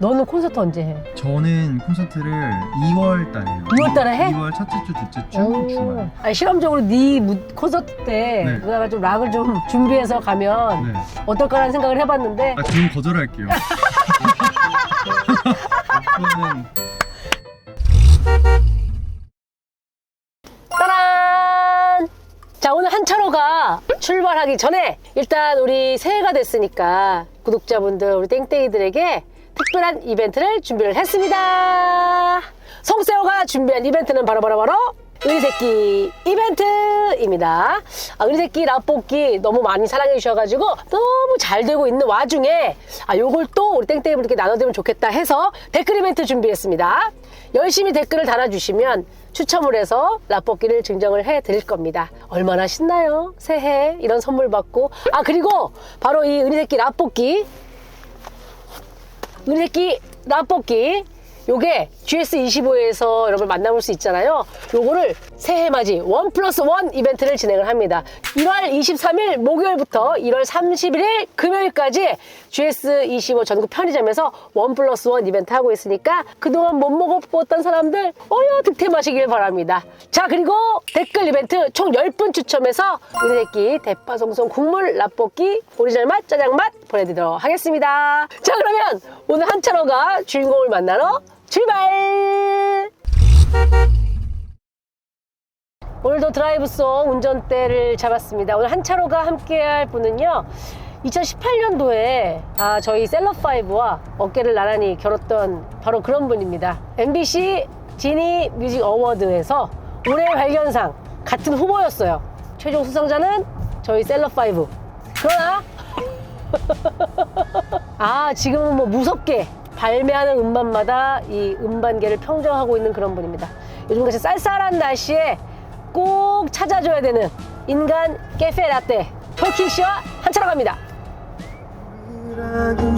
너는 콘서트 언제 해? 저는 콘서트를 2월 달에요. 2월 달에 해? 2월 첫째 주, 둘째 주 주말. 아니, 실험적으로 네 콘서트 때 네. 누나가 좀 락을 좀 준비해서 가면 네. 어떨까라는 생각을 해봤는데 아, 지금 거절할게요. 저는 따란! 자, 오늘 한차로가 출발하기 전에 일단 우리 새해가 됐으니까 구독자분들, 우리 땡땡이들에게 특별한 이벤트를 준비를 했습니다. 송새호가 준비한 이벤트는 바로 의리새끼 이벤트입니다. 의리새끼 라볶이 너무 많이 사랑해 주셔가지고 너무 잘 되고 있는 와중에 요걸 또 우리 땡땡이분들께 나눠드리면 좋겠다 해서 댓글 이벤트 준비했습니다. 열심히 댓글을 달아주시면 추첨을 해서 라볶이를 증정을 해드릴 겁니다. 얼마나 신나요? 새해 이런 선물 받고. 그리고 바로 이 의리새끼 라볶이 요게 GS25에서 여러분 만나볼 수 있잖아요. 요거를 새해맞이 1+1 이벤트를 진행을 합니다. 1월 23일 목요일부터 1월 31일 금요일까지 GS25 전국 편의점에서 1+1 이벤트 하고 있으니까 그동안 못 먹어봤던 사람들 득템하시길 바랍니다. 자, 그리고 댓글 이벤트 총 10분 추첨해서 의리새끼 대파송송 국물 라볶이 오리지널 맛 짜장 맛 보내드리도록 하겠습니다. 자, 그러면 오늘 한차로가 주인공을 만나러 출발! 오늘도 드라이브송 운전대를 잡았습니다. 오늘 한차로가 함께할 분은요, 2018년도에 저희 셀럽5와 어깨를 나란히 겨뤘던 바로 그런 분입니다. MBC 지니 뮤직 어워드에서 올해 발견상 같은 후보였어요. 최종 수상자는 저희 셀럽5. 그러나 지금은 뭐 무섭게 발매하는 음반마다 이 음반계를 평정하고 있는 그런 분입니다. 요즘같이 쌀쌀한 날씨에 꼭 찾아줘야 되는 인간 깨페 라떼 톨킹 씨와 한차로 갑니다. 나는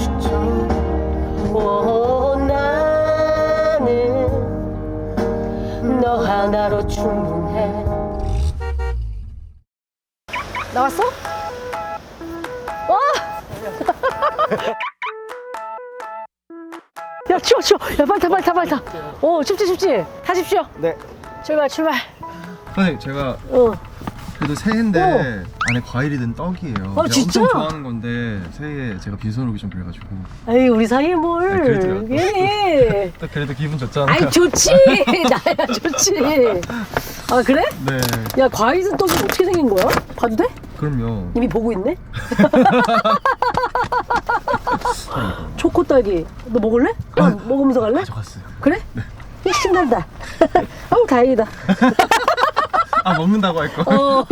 너 하나로 충분해. 나왔어? 야, 추워. 야, 빨리 타. 춥지. 타십시오. 네. 출발. 선생님, 제가 그래도 새해인데 안에 과일이 든 떡이에요. 제가 진짜? 엄청 좋아하는 건데 새해에 제가 빈손 오기 좀 그래가지고. 에이, 우리 사이에 뭘. 그래도요. 괜히. 딱 그래도 기분 좋잖아요. 아이, 좋지. 나야 좋지. 그래? 네. 야, 과일 든 떡이 어떻게 생긴 거야? 봐도 돼? 그럼요. 이미 보고 있네? 초코 딸기. 너 먹을래? 먹으면서 갈래? 가져갔어요. 그래? 네. 신난다. 다행이다. 먹는다고 할 거.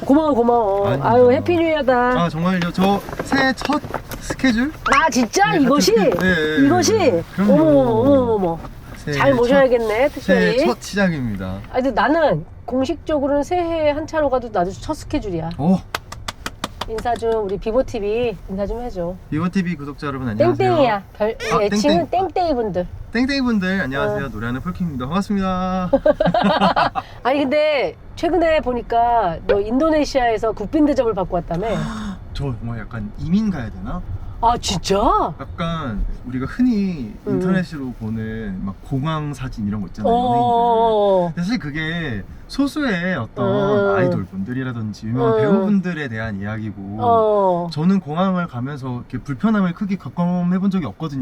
고마워. 아닙니다. 아유, 해피 뉴 이어다. 정말요? 저 새해 첫 스케줄? 진짜? 네, 이것이? 네. 이것이? 그럼요. 어머. 잘 모셔야겠네, 새해 특별히. 첫 시작입니다. 근데 나는 공식적으로는 새해 한차로 가도 나도 첫 스케줄이야. 인사 좀, 우리 비보TV 인사 좀 해줘. 비보TV 구독자 여러분 안녕하세요. 땡땡이야. 애칭은 땡땡. 땡땡이 분들. 땡땡이 분들 안녕하세요. 노래하는 폴킴입니다. 반갑습니다. 아니, 근데 최근에 보니까 너 인도네시아에서 국빈 대접을 받고 왔다며? 저 뭐 약간 이민 가야 되나? 진짜? 약간 우리가 흔히 인터넷으로 보는 막 공항 사진 이런 거 있잖아요. 연예인들. 근데 사실 그게 소수의 어떤 아이돌 분들이라든지 유명한 배우분들에 대한 이야기고 저는 공항을 가면서 이렇게 불편함을 크게 경험해 본 적이 없거든요.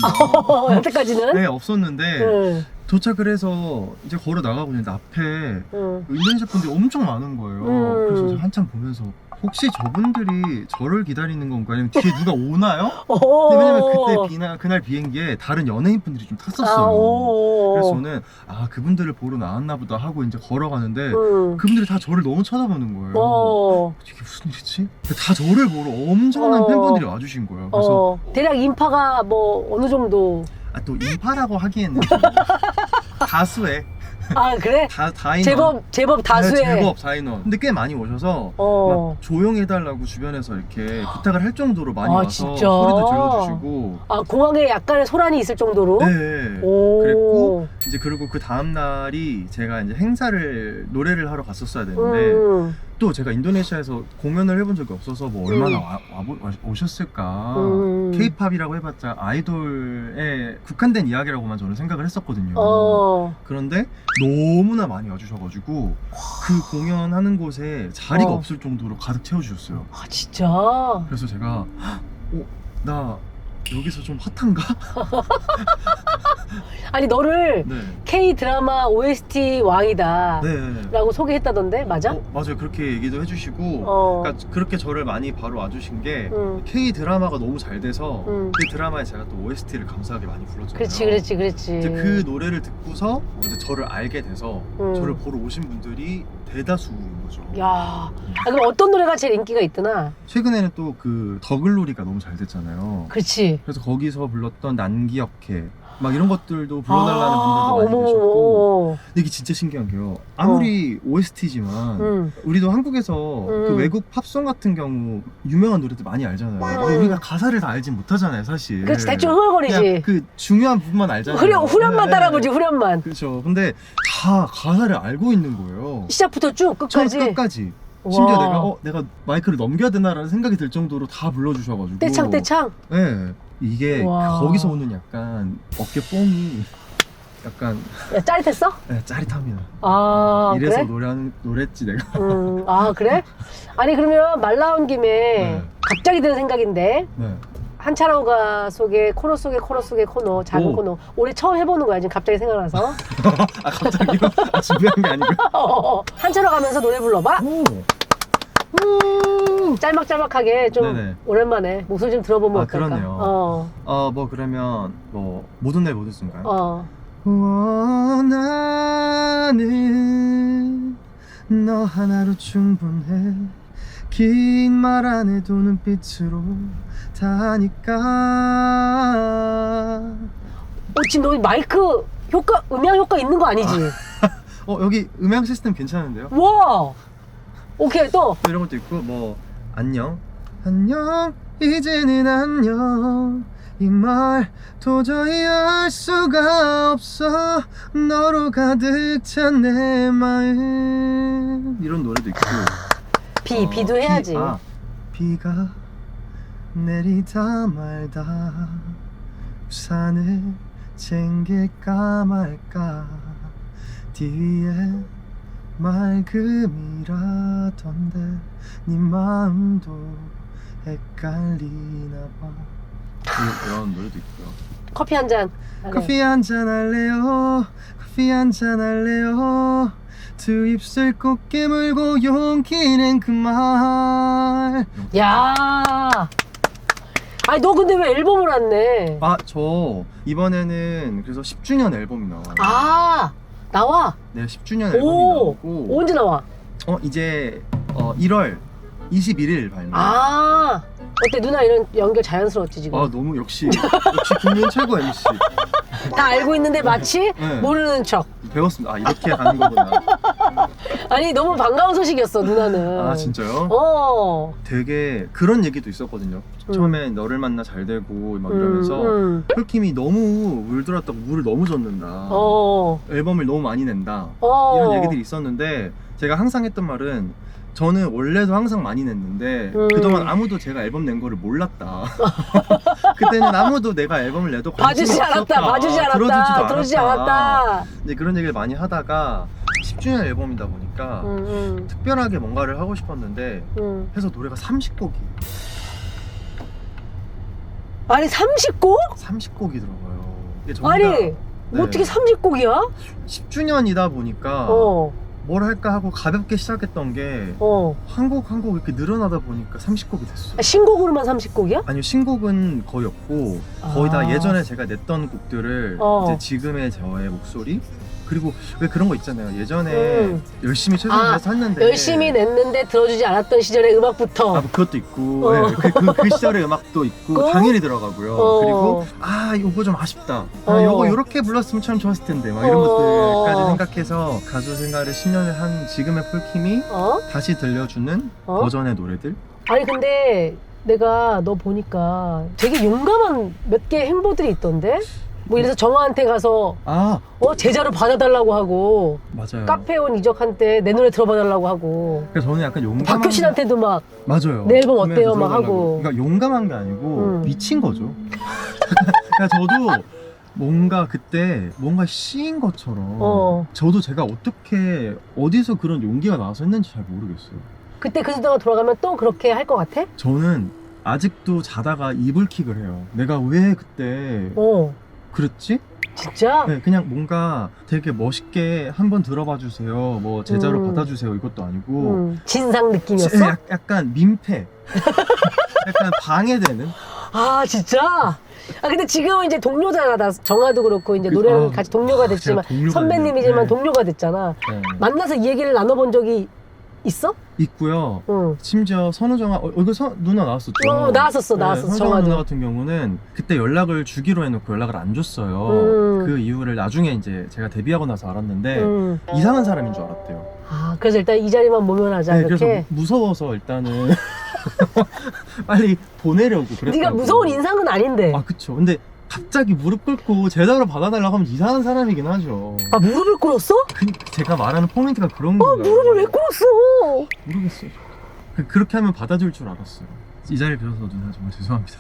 여태까지는? 네, 없었는데 도착을 해서 이제 걸어 나가고 있는데 앞에 인도네시아 분들이 엄청 많은 거예요. 그래서 저 한참 보면서 혹시 저분들이 저를 기다리는 건가? 아니면 뒤에 누가 오나요? 근데 왜냐면 그날 비행기에 다른 연예인 분들이 좀 탔었어요. 그래서 저는 그분들을 보러 나왔나 보다 하고 이제 걸어가는데 그분들이 다 저를 너무 쳐다보는 거예요. 이게 무슨 일이지? 다 저를 보러 엄청난 팬분들이 와주신 거예요. 그래서 대략 인파가 뭐 어느 정도? 또 인파라고 하기에는 좀 다수의 그래? 다인원. 제법 다수의. 네, 제법 다인원. 근데 꽤 많이 오셔서 막 조용히 해달라고 주변에서 이렇게 부탁을 할 정도로 많이 와서 진짜? 소리도 질러주시고. 공항에 약간의 소란이 있을 정도로? 네. 그랬고 그리고 그 다음 날이 제가 이제 행사를 노래를 하러 갔었어야 되는데 또 제가 인도네시아에서 공연을 해본 적이 없어서 뭐 얼마나 오셨을까. K-팝이라고 해봤자 아이돌에 국한된 이야기라고만 저는 생각을 했었거든요. 그런데 너무나 많이 와주셔가지고 그 공연하는 곳에 자리가 없을 정도로 가득 채워주셨어요. 아 진짜? 그래서 제가 나 여기서 좀 핫한가? 아니 너를 네. K-드라마 OST 왕이다 네. 라고 소개했다던데 맞아? 맞아요. 그렇게 얘기도 해주시고 그러니까 그렇게 저를 많이 바로 와주신 게 K-드라마가 너무 잘 돼서 그 드라마에 제가 또 OST를 감사하게 많이 불렀잖아요. 그렇지. 이제 그 노래를 듣고서 이제 저를 알게 돼서 저를 보러 오신 분들이 대다수인 거죠. 야, 아, 그럼 어떤 노래가 제일 인기가 있더나? 최근에는 또 그 더글로리가 너무 잘 됐잖아요. 그렇지. 그래서 거기서 불렀던 난 기억해 막 이런 것들도 불러달라는 분들도 많이 계셨고. 근데 이게 진짜 신기한 게요. 아무리 OST지만 우리도 한국에서 그 외국 팝송 같은 경우 유명한 노래들 많이 알잖아요. 근데 우리가 가사를 다 알진 못하잖아요, 사실. 그렇지, 대충 흥얼거리지. 그냥 그 중요한 부분만 알잖아요. 후렴만 따라 부르지, 후렴만. 그렇죠. 근데 다 가사를 알고 있는 거예요. 시작부터 쭉 끝까지. 처음 끝까지. 심지어 내가 마이크를 넘겨야 되나라는 생각이 들 정도로 다 불러주셔가지고. 떼창. 네. 이게 와. 거기서 오는 약간 어깨 뽕이 약간 야, 짜릿했어? 네, 짜릿합니다. 아, 이래서 그래? 노랬지 내가. 아, 그래? 아니, 그러면 말 나온 김에 갑자기 드는 생각인데. 네. 한차로가 속에 코너 속에 코너 작은 코너 올해 처음 해보는 거야 지금 갑자기 생각나서. 아 갑자기요? 준비한 게 아니고. 한차로 가면서 노래 불러봐. 짤막짤막하게 좀 네네. 오랜만에 목소리 좀 들어보면 어떨까? 그러네요. 뭐 그러면 뭐 모든 날 모든 순간. 나는 너 하나로 충분해. 긴 말 안 해도 눈빛으로 다 하니까. 지금 너 마이크 효과, 음향 효과 있는 거 아니지? 여기 음향 시스템 괜찮은데요? 와! 오케이, 또! 이런 것도 있고, 뭐 안녕 이제는 안녕 이 말 도저히 알 수가 없어 너로 가득 찬 내 마음. 이런 노래도 있고. 비도 해야지. 비가 내리다 말다 우산을 챙길까 말까 뒤에 맑음이라던데 네 마음도 헷갈리나 봐. 이런 노래도 있고요. 커피 한 잔. 커피 한잔 할래요. 커피 한잔 할래요. 두 입술 꼭 깨물고 용기 낸 그 말. 야. 아니 너 근데 왜 앨범을 안 내? 저 이번에는 그래서 10주년 앨범이 나와요. 나와? 네, 10주년 앨범이 나오고. 언제 나와? 이제 1월 21일 발매. 어때 누나 이런 연결 자연스러웠지 지금? 너무 역시 국민 최고 MC. 다 알고 있는데 마치 네. 모르는 척. 배웠습니다. 이렇게 가는 거구나. 아니 너무 반가운 소식이었어 누나는. 진짜요? 되게 그런 얘기도 있었거든요. 처음에 너를 만나 잘 되고 막 이러면서 폴킴이 너무 물들었다고 물을 너무 젓는다. 앨범을 너무 많이 낸다. 이런 얘기들이 있었는데 제가 항상 했던 말은 저는 원래도 항상 많이 냈는데 그동안 아무도 제가 앨범 낸 거를 몰랐다. 그때는 아무도 내가 앨범을 내도 관심이 없었다. 봐주지 않았다. 이제 그런 얘기를 많이 하다가 10주년 앨범이다 보니까 특별하게 뭔가를 하고 싶었는데 해서 노래가 30곡이. 아니 30곡? 30곡이 들어가요. 아니 어떻게 30곡이야? 10주년이다 보니까 뭘 할까 하고 가볍게 시작했던 게 한 곡 한 곡 이렇게 늘어나다 보니까 30곡이 됐어요. 신곡으로만 30곡이야? 아니요, 신곡은 거의 없고 거의 다 예전에 제가 냈던 곡들을 이제 지금의 저의 목소리. 그리고 왜 그런 거 있잖아요. 예전에 열심히 최선을 다해서 했는데 열심히 냈는데 들어주지 않았던 시절의 음악부터. 그것도 있고 그 시절의 음악도 있고 당연히 들어가고요. 그리고 요거 좀 아쉽다. 요거 요렇게 불렀으면 참 좋았을 텐데 막 이런 것들까지 생각해서 가수 생활을 10년을 한 지금의 폴킴이 다시 들려주는 버전의 노래들. 아니 근데 내가 너 보니까 되게 용감한 몇 개의 행보들이 있던데? 뭐 이래서 정화한테 가서 아 제자로 받아달라고 하고 맞아요. 카페온 이적한테 내 노래 들어봐달라고 하고 그러니까 저는 약간 용감한 박효신한테도 막 맞아요. 내 앨범 어때요? 구매해서 막 들어달라고. 하고. 그러니까 용감한 게 아니고 미친 거죠. 그러니까 저도 뭔가 그때 뭔가 씌인 것처럼 저도 제가 어떻게 어디서 그런 용기가 나와서 했는지 잘 모르겠어요. 그때 그 시대가 돌아가면 또 그렇게 할 것 같아? 저는 아직도 자다가 이불킥을 해요. 내가 왜 그때 그랬지? 진짜? 네, 그냥 뭔가 되게 멋있게 한번 들어봐 주세요. 뭐 제자로 받아주세요. 이것도 아니고 진상 느낌이었어? 약간 민폐. 약간 방해되는. 아 진짜? 아 근데 지금은 이제 동료잖아. 나 정화도 그렇고 이제 노래를 같이 동료가 됐지만 동료가 선배님이지만 있네요. 네. 동료가 됐잖아. 네. 만나서 이 얘기를 나눠본 적이 있어? 있고요. 응. 심지어 선우정아 이거 누나 나왔었죠. 나왔었어. 선우정아 정화도. 누나 같은 경우는 그때 연락을 주기로 해놓고 연락을 안 줬어요. 그 이유를 나중에 이제 제가 데뷔하고 나서 알았는데 이상한 사람인 줄 알았대요. 아 그래서 일단 이 자리만 모면하자 네, 이렇게. 그래서 무서워서 일단은 빨리 보내려고 그랬다고. 네가 무서운 인상은 아닌데. 아 그쵸. 근데 갑자기 무릎 꿇고 제자로 받아달라고 하면 이상한 사람이긴 하죠. 아 무릎을 꿇었어? 제가 말하는 포인트가 그런 거예요. 무릎을 왜 꿇었어? 모르겠어요. 그렇게 하면 받아줄 줄 알았어요. 이 자리를 빌어서 누나 정말 죄송합니다.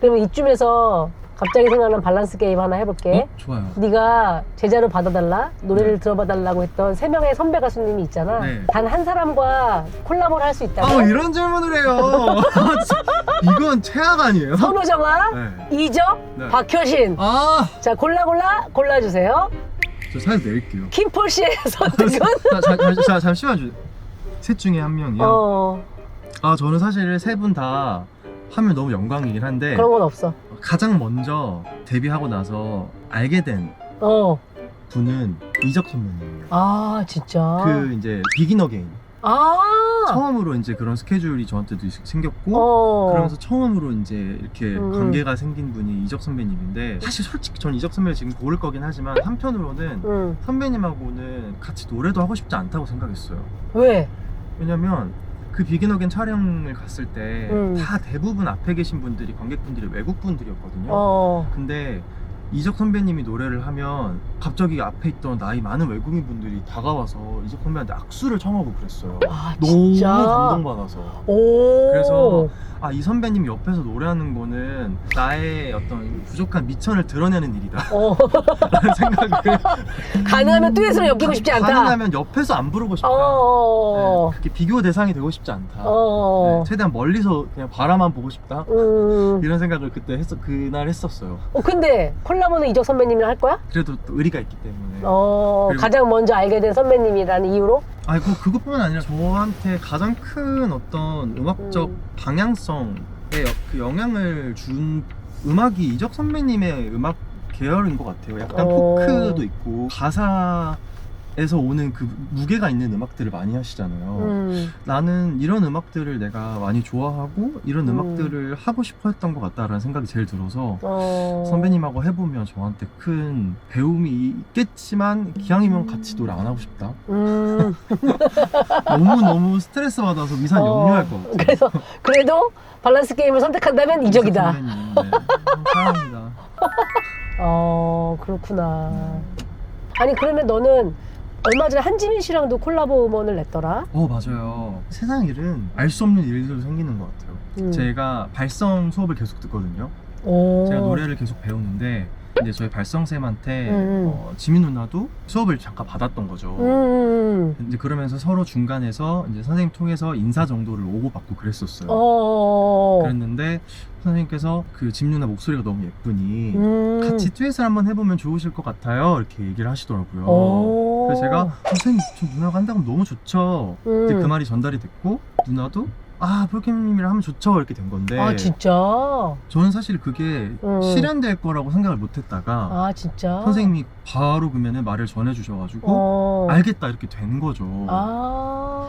그러면 이쯤에서 갑자기 생각난 밸런스 게임 하나 해볼게. 좋아요. 네가 제자로 받아달라, 노래를 들어봐달라고 했던 3명의 선배 가수님이 있잖아. 네. 단 한 사람과 콜라보를 할 수 있다면 이런 질문을 해요. 이건 최악 아니에요? 선우정아, 네. 이적, 네. 박효신. 자 골라주세요. 저 사연 낼게요. 김폴 씨의 선택은? 잠시만요. 셋 중에 한 명이요. 저는 사실 세 분 다 하면 너무 영광이긴 한데 그런 건 없어. 가장 먼저 데뷔하고 나서 알게 된 분은 이적 선배님이에요. 아 진짜. 그 이제 비긴 어게인. 아. 처음으로 이제 그런 스케줄이 저한테도 생겼고 그러면서 처음으로 이제 이렇게 관계가 생긴 분이 이적 선배님인데 사실 솔직히 전 이적 선배를 지금 고를 거긴 하지만 한편으로는 선배님하고는 같이 노래도 하고 싶지 않다고 생각했어요. 왜? 왜냐면 그 비긴 어게인 촬영을 갔을 때 다 대부분 앞에 계신 분들이 관객분들이 외국 분들이었거든요. 근데 이적 선배님이 노래를 하면 갑자기 앞에 있던 나이 많은 외국인 분들이 다가와서 이적 선배한테 악수를 청하고 그랬어요. 아, 너무 진짜? 감동받아서. 오. 그래서 이 선배님 옆에서 노래하는 거는 나의 어떤 부족한 미천을 드러내는 일이다 라는 생각을 가능하면 듀엣으로 엮이고 싶지 않다. 가능하면 옆에서 안 부르고 싶다. 네, 그렇게 비교 대상이 되고 싶지 않다. 네, 최대한 멀리서 그냥 바라만 보고 싶다. 이런 생각을 그날 했었어요. 근데 콜라보는 이적 선배님이랑 할 거야? 그래도 또 의리가 있기 때문에. 가장 먼저 알게 된 선배님이라는 이유로? 그것뿐만 아니라 저한테 가장 큰 어떤 음악적 방향성에 그 영향을 준 음악이 이적 선배님의 음악 계열인 것 같아요. 약간 포크도 있고 가사에서 오는 그 무게가 있는 음악들을 많이 하시잖아요. 나는 이런 음악들을 내가 많이 좋아하고 이런 음악들을 하고 싶어 했던 것 같다라는 생각이 제일 들어서 선배님하고 해보면 저한테 큰 배움이 있겠지만 기왕이면 같이 노래 안 하고 싶다. 너무 스트레스 받아서 미산 염려할 것 같아요. 그래서 그래도 밸런스 게임을 선택한다면 이적이다. 선배님, 네. 사랑합니다. 그렇구나. 아니 그러면 너는 얼마 전에 한지민 씨랑도 콜라보 음원을 냈더라? 맞아요. 세상 일은 알 수 없는 일들도 생기는 것 같아요. 제가 발성 수업을 계속 듣거든요. 제가 노래를 계속 배우는데 이제 저희 발성쌤한테 지민 누나도 수업을 잠깐 받았던 거죠. 이제 그러면서 서로 중간에서 이제 선생님 통해서 인사 정도를 오고받고 그랬었어요. 그랬는데 선생님께서 그 지민 누나 목소리가 너무 예쁘니 같이 듀엣을 한번 해보면 좋으실 것 같아요. 이렇게 얘기를 하시더라고요. 그래서 제가 선생님 저 누나가 한다면 너무 좋죠. 근데 그 말이 전달이 됐고 누나도 폴킴님이랑 하면 좋죠 이렇게 된 건데 진짜? 저는 사실 그게 실현될 거라고 생각을 못 했다가 진짜? 선생님이 바로 그러면은 말을 전해주셔가지고 알겠다 이렇게 된 거죠.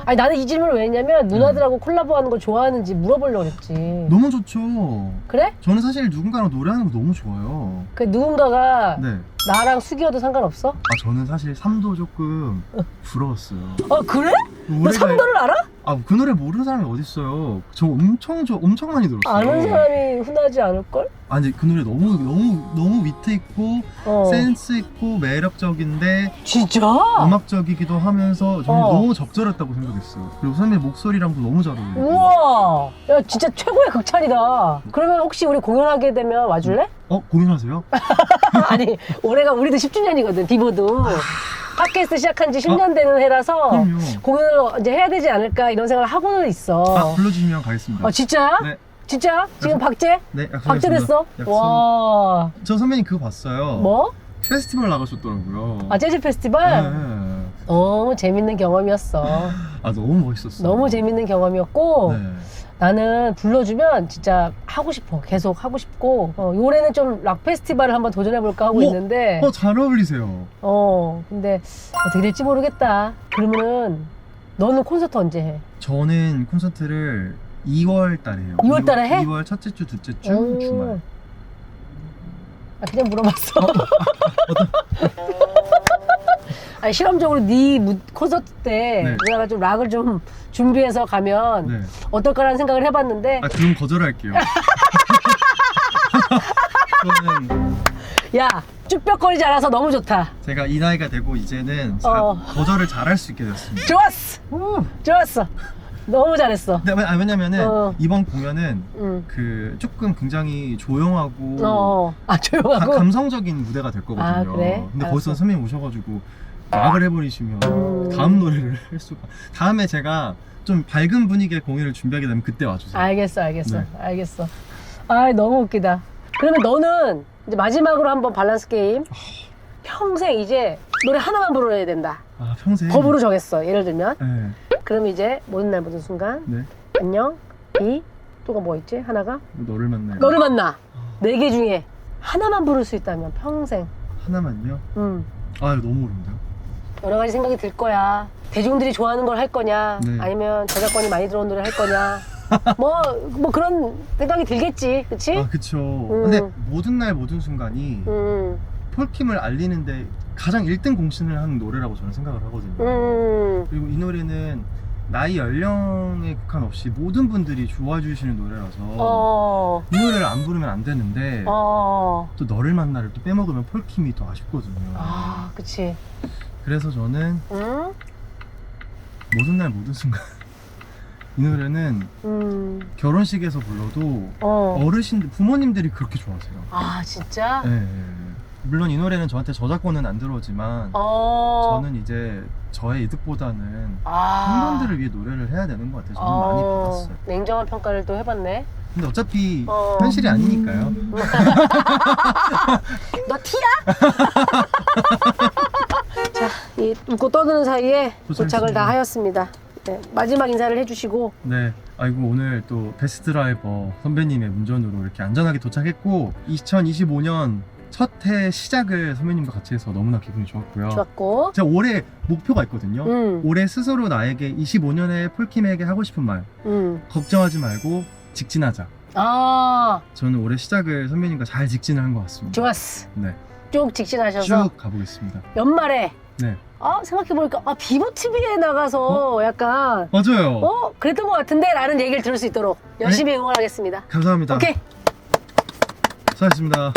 아니 나는 이 질문을 왜 했냐면 누나들하고 콜라보하는 걸 좋아하는지 물어보려고 했지. 너무 좋죠. 그래? 저는 사실 누군가랑 노래하는 거 너무 좋아요. 그 누군가가 네. 나랑 수기여도 상관없어? 아 저는 사실 3도 조금 부러웠어요. 그래? 너 노래가- 3도를 알아? 아 그 노래 모르는 사람이 어딨어요. 저 엄청 많이 들었어요. 아는 사람이 흔하지 않을걸? 아니 그 노래 너무 위트 있고 센스 있고 매력적인데 진짜? 음악적이기도 하면서 저는 어. 너무 적절했다고 생각했어요. 그리고 선배님 목소리랑도 너무 잘 어울리고. 우와, 야 진짜 최고의 극찬이다. 그러면 혹시 우리 공연하게 되면 와줄래? 공연하세요? 아니 올해가 우리도 10주년이거든 디보도. 팟캐스트 시작한 지 10년 되는 해라서 그럼요. 공연을 이제 해야 되지 않을까 이런 생각을 하고는 있어. 불러주시면 가겠습니다. 진짜야? 네. 진짜? 지금 박제? 네, 약속했습니다. 박제 됐어? 약속. 와. 저 선배님 그거 봤어요. 뭐? 페스티벌 나가셨더라고요. 재즈 페스티벌? 네. 너무 재밌는 경험이었어. 너무 멋있었어요. 너무 재밌는 경험이었고 네. 나는 불러주면 진짜 하고 싶어. 계속 하고 싶고 올해는 좀 락 페스티벌을 한번 도전해볼까 하고 있는데 잘 어울리세요. 근데 어떻게 될지 모르겠다. 그러면은 너는 콘서트 언제 해? 저는 콘서트를 2월 달에 해요. 2월 달에 해? 2월 첫째 주, 둘째 주, 오. 주말. 그냥 물어봤어. 아니, 실험적으로 콘서트 때 네. 누나가 좀 락을 좀 준비해서 가면 네. 어떨까라는 생각을 해봤는데 그럼 거절할게요. 저는 야 쭈뼛거리지 않아서 너무 좋다. 제가 이 나이가 되고 이제는 거절을 잘할 수 있게 됐습니다. 좋았어. 좋았어. 너무 잘했어. 네, 왜냐면은 이번 공연은 응. 조금 굉장히 조용하고 조용하고 감성적인 무대가 될 거거든요. 그래? 근데 알았어. 거기서 선배님 오셔가지고 락을 해버리시면 다음 노래를 할 수가. 다음에 제가 좀 밝은 분위기의 공연을 준비하게 되면 그때 와주세요. 알겠어. 네. 알겠어. 너무 웃기다. 그러면 너는 이제 마지막으로 한번 밸런스 게임. 평생 이제 노래 하나만 부르야 된다. 평생. 법으로 정했어. 예를 들면. 네. 그럼 이제 모든 날 모든 순간 네. 안녕 비 또가 뭐 있지? 하나가 너를 만나요. 너를 만나. 4개 중에 하나만 부를 수 있다면 평생. 하나만요? 이거 너무 어려운데요? 여러 가지 생각이 들 거야. 대중들이 좋아하는 걸 할 거냐, 네. 아니면 저작권이 많이 들어온 노래 할 거냐. 뭐 그런 생각이 들겠지, 그치? 그쵸. 근데 모든 날 모든 순간이 폴킴을 알리는데 가장 1등 공신을 하는 노래라고 저는 생각을 하거든요. 그리고 이 노래는 나이 연령에 국한 없이 모든 분들이 좋아해 주시는 노래라서 이 노래를 안 부르면 안 되는데 또 너를 만나를 또 빼먹으면 폴킴이 더 아쉽거든요. 그치. 그래서 저는 모든 날 모든 순간 이 노래는 결혼식에서 불러도 어르신들, 부모님들이 그렇게 좋아하세요. 진짜? 네. 물론 이 노래는 저한테 저작권은 안 들어오지만 저는 이제 저의 이득보다는 팬분들을 위해 노래를 해야 되는 것 같아요. 저는 많이 받았어요. 냉정한 평가를 또 해봤네. 근데 어차피 현실이 아니니까요. 너 티야? 자, 이 웃고 떠드는 사이에 도착을 다 하였습니다. 네, 마지막 인사를 해주시고. 네. 아이고 오늘 또 베스트 드라이버 선배님의 운전으로 이렇게 안전하게 도착했고 2025년 첫 해 시작을 선배님과 같이 해서 너무나 기분이 좋았고요. 좋았고. 제가 올해 목표가 있거든요. 올해 스스로 나에게 25년에 폴킴에게 하고 싶은 말. 걱정하지 말고 직진하자. 저는 올해 시작을 선배님과 잘 직진을 한 것 같습니다. 좋았어. 네. 쭉 직진하셔서 쭉 가보겠습니다. 연말에 네. 생각해보니까 비보 TV에 나가서 약간 맞아요. 그랬던 것 같은데 라는 얘기를 들을 수 있도록 열심히 응원하겠습니다. 감사합니다. 오케이. 수고하셨습니다.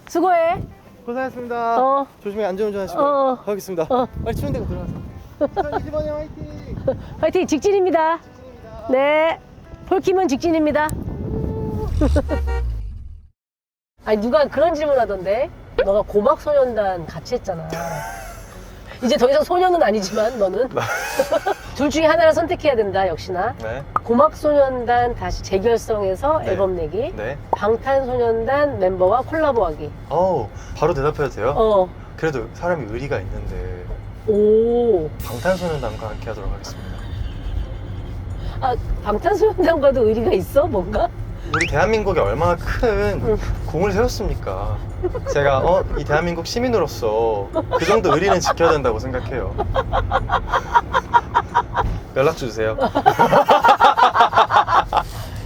수고해. 고생하셨습니다. 조심히 안전운전하시고 가겠습니다. 빨리 추운 데가 들어가세요. 2020년에 화이팅! 화이팅! 직진입니다. 네. 폴킴은 직진입니다. 아니 누가 그런 질문 하던데 너가 고막소년단 같이 했잖아. 이제 더 이상 소년은 아니지만 너는 둘 중에 하나를 선택해야 된다. 역시나 네. 고막소년단 다시 재결성해서 앨범 내기, 네. 방탄소년단 멤버와 콜라보하기. 바로 대답해도 돼요? 그래도 사람이 의리가 있는데 방탄소년단과 함께 하도록 하겠습니다. 방탄소년단과도 의리가 있어? 뭔가? 우리 대한민국에 얼마나 큰 공을 세웠습니까? 제가 이 대한민국 시민으로서 그 정도 의리는 지켜야 된다고 생각해요. 연락 주세요.